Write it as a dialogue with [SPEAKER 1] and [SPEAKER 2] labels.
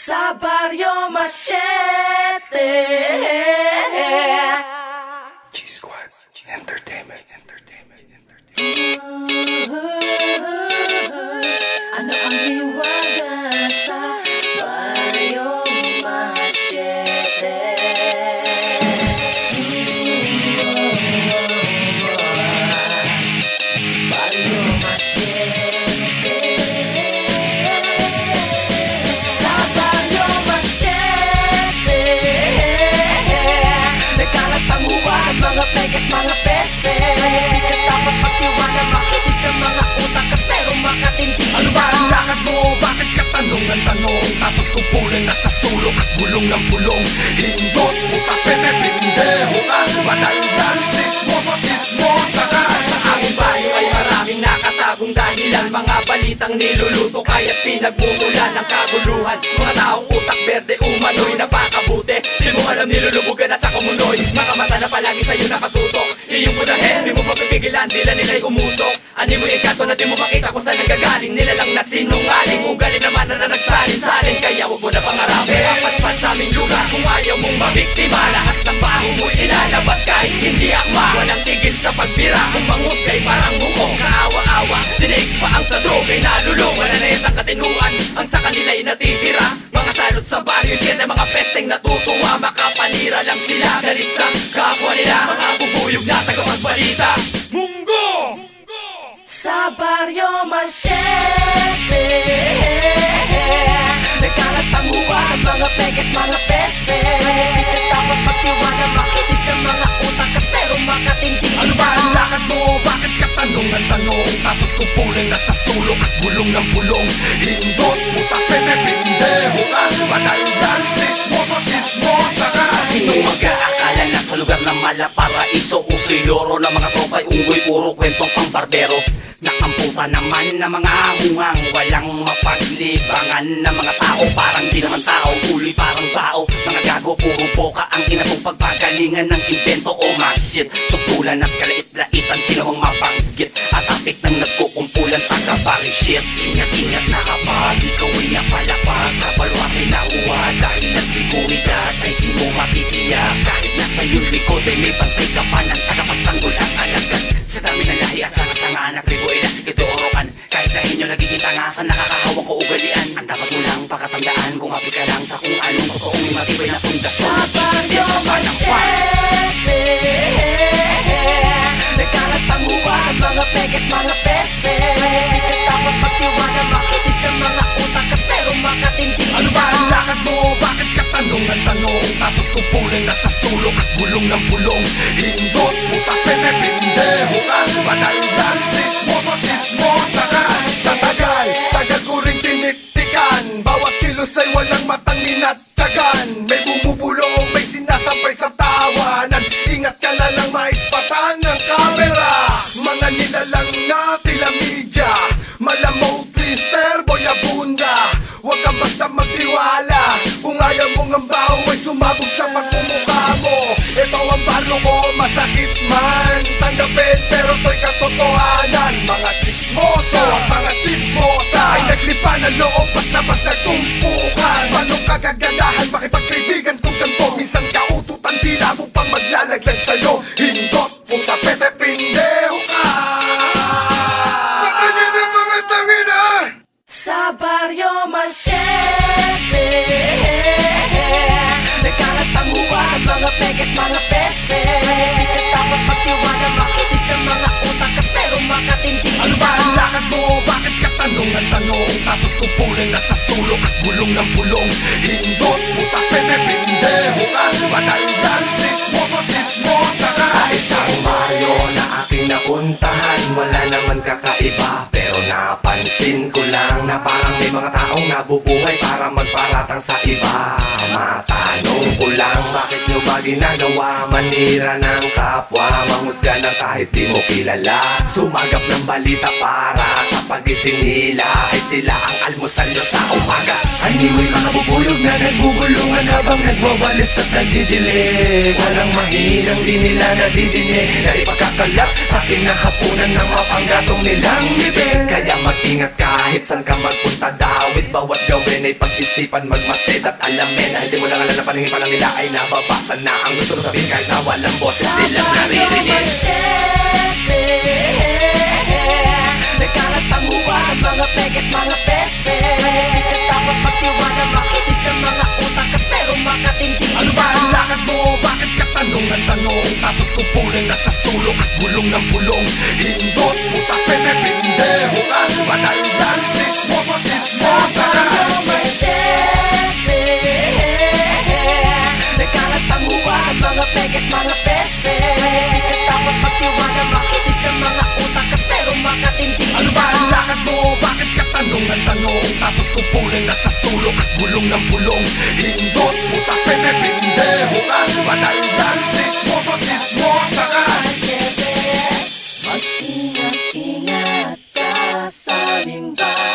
[SPEAKER 1] Sa Barrio Machete.
[SPEAKER 2] G-Squad Entertainment.
[SPEAKER 1] Ano ang hiwaga sa Barrio Machete? Barrio Machete. Sa Barrio Machete, nagkalat ang huwag, mga peket, mga peste. Hindi ka dapat pagtiwala, makinig ka mga utak ka pero makatindi.
[SPEAKER 2] Ano ba ang lakad mo? Bakit ka tanong ng tanong? Tapos kumpulan na sa sulok at bulong ng bulong. Hindot, puta, pete, pindeho ka. Madaldal, sismosa ka.
[SPEAKER 3] Sa aming bayo ay maraming nakatagong dahilan. Mga balitang niluluto kaya't pinagmumulan ng kaguluhan. Mga taong utak berde umano'y napakabuti. Di mo alam nilulubugan na sa kumunoy. Mga mata na palagi sa'yo nakatutok. Iyong punahin, di mo mapipigilan, dila nila'y umusok. Ani mo ikato na di mo makita kung saan nagagaling. Nila lang na sinungaling, ugali naman na nagsalin-salin. Kaya huwag mo na pangarapin, dapat sa aming lugar. Kung ayaw mong mabiktima, lahat ng baho mo'y ilalabas kahit hindi akma. Walang tigil sa pagbira, kung manghusgay parang humong kaawa-awa. Dinig pa ang sa drogay nalulong. Wala na yatang katinuan, ang sa kanila'y natitira. Mga salot sa baryo, siyete mga pesteng natutuwa. Makapanira lang sila, galit sa kapwa nila. Mga bubuyog na tagapagbalita. Munggo!
[SPEAKER 1] Sa Barrio Machete, nagkalat ang huwag, mga peket, mga peste. Hindi ka dapat pagtiwala, makinig ka mga utak ka pero makatindi.
[SPEAKER 2] Ano ba ang lakad mo? Bakit ka tanong ng tanong? Tapos kumpulan na sa sulok at bulong ng bulong. Hindot, puta, pete, pindeho ka. Madaldal, sismosa ka.
[SPEAKER 3] Sino mag-aakala na sa lugar ng Malaparaiso uso'y loro ng mga tropa'y unggoy, puro kwentong pang barbero. Nakamputa naman na mga hungang walang mapaglibangan na mga tao, parang di naman tao, uli parang tao. Mga gago, puro boka ang inabong pagpagalingan ng invento o masit. Suktulan at kalait-laitan, sino ang mabanggit at apik ng nagkukumpulan taga-bari shit. Ingat-ingat na kapag ikaw ay napalapag sa balwate na uwa dahil nagsiguridad ay di mo matitiyak. Kahit nasa iyong likod ay may bantay ka pa ng tagapagtanggol ang alagad. Sa dami ng lahi at sanga-sanga na kribo ay nasikito orokan. Kahit dahil nyo nagiging tangasan, nakakahawak ko ugalian. Ang dapat mo lang pakatandaan kung mapit ka lang sa kung anong totoong may matibay na pundasyon.
[SPEAKER 1] Sa Barrio Machete, nagkalat ang huwag, mga peket, mga peste. Hindi ka dapat pagtiwala, makinig ka mga utak ka pero makatindi.
[SPEAKER 2] Ano ba ang lakad mo? Bakit ka tanong ng tanong? Tapos kumpulan na sa sulok at bulong ng bulong. Hindot, puta, pete, pindeho ka. Madaldal, sismosa ka. Sa tagal ko rin tiniktikan. Bawat kilos ay walang matang minatyagan. May bumubulong, may sinasampay sa tawanan. Ingat ka na lang maispatan ng kamera. Mga nilalang na tila media, malamaw, twister, boy abunda. Huwag kang basta magtiwala. Kung ayaw mong ang baho ay sumabog sa pagmumukha mo. Ito ang baryo ko, masakit man tanggapin pero to'y katotohanan. Mga chismoso at mga chismosa ay naglipa ng loob at labas nagtumpukan. Manong kagaganahan, makipagkaibigan kung ganito. Minsan kaututan, dila mo pang maglalaglag sa'yo. Hindot, puta, pete, pindeho ka. Matangin na mga tangina.
[SPEAKER 1] Sa Barrio Machete, nagkalat ang huwag, mga peket, mga peste. Hindi ka dapat pagtiwala, makinig ka mga utak ka pero makatindi.
[SPEAKER 2] Ano ba ang lakad mo? Bakit ka tanong ng tanong? Tapos kumpulan na sa sulok at bulong ng bulong. Hindot, puta, pete, pindeho ka. Madaldal, sismosa ka.
[SPEAKER 3] Sa isang baryo na aking napuntahan, wala naman kakaiba. Pero napansin ko lang na parang may mga taong nabubuhay para magparatang sa iba. Mata
[SPEAKER 2] Tanong ko lang, bakit nyo ba ginagawa? Manira ng kapwa, manghusga ng kahit di mo kilala. Sumagap ng balita para sa pagising nila ay sila ang almusal nyo sa umaga. Ay di mo'y makabubulog na nagbubulungan habang nagwawalis at nagdidilig. Walang mahinang di nila nadidinig na ipagkakalap sa kinahapunan ng mapanggatong nilang bibig. Kaya mag-ingat kahit saan ka magpunta, dawit bawat gawin ay pag-isipan, magmasid at alamin na hindi mo lang alam na paningin pa lang nila ay nababasa na ang gusto ko sabihin kahit na walang boses silang naririnig.
[SPEAKER 1] Nagkalat ang huwag, mga peg at mga pepe. Di ka dapat magtiwala, makinig ng mga utak at pero makatindi.
[SPEAKER 2] Ano ba ang lakad mo? Bakit ka tanong ng tanong? Tapos kupuling nasa sulok at bulong ng bulong. Hindot, puta, pene, pindeho ka. Madaldan, sismoso, sismosa ka.
[SPEAKER 1] Nagkalat ang huwag, mga peg at mga pepe. Di ka dapat magtiwala, makinig ng mga utak at pero makatindi.
[SPEAKER 2] Ano ba ang lakad mo? Bakit ka tanong ng tanong? Tapos kupuling nasa sulok at bulong ng bulong. Hindot, puta, pene, pindeho ka. Madaldan, sismoso, sismosa ka.
[SPEAKER 1] Mag-ingat-ingat ka sa limba.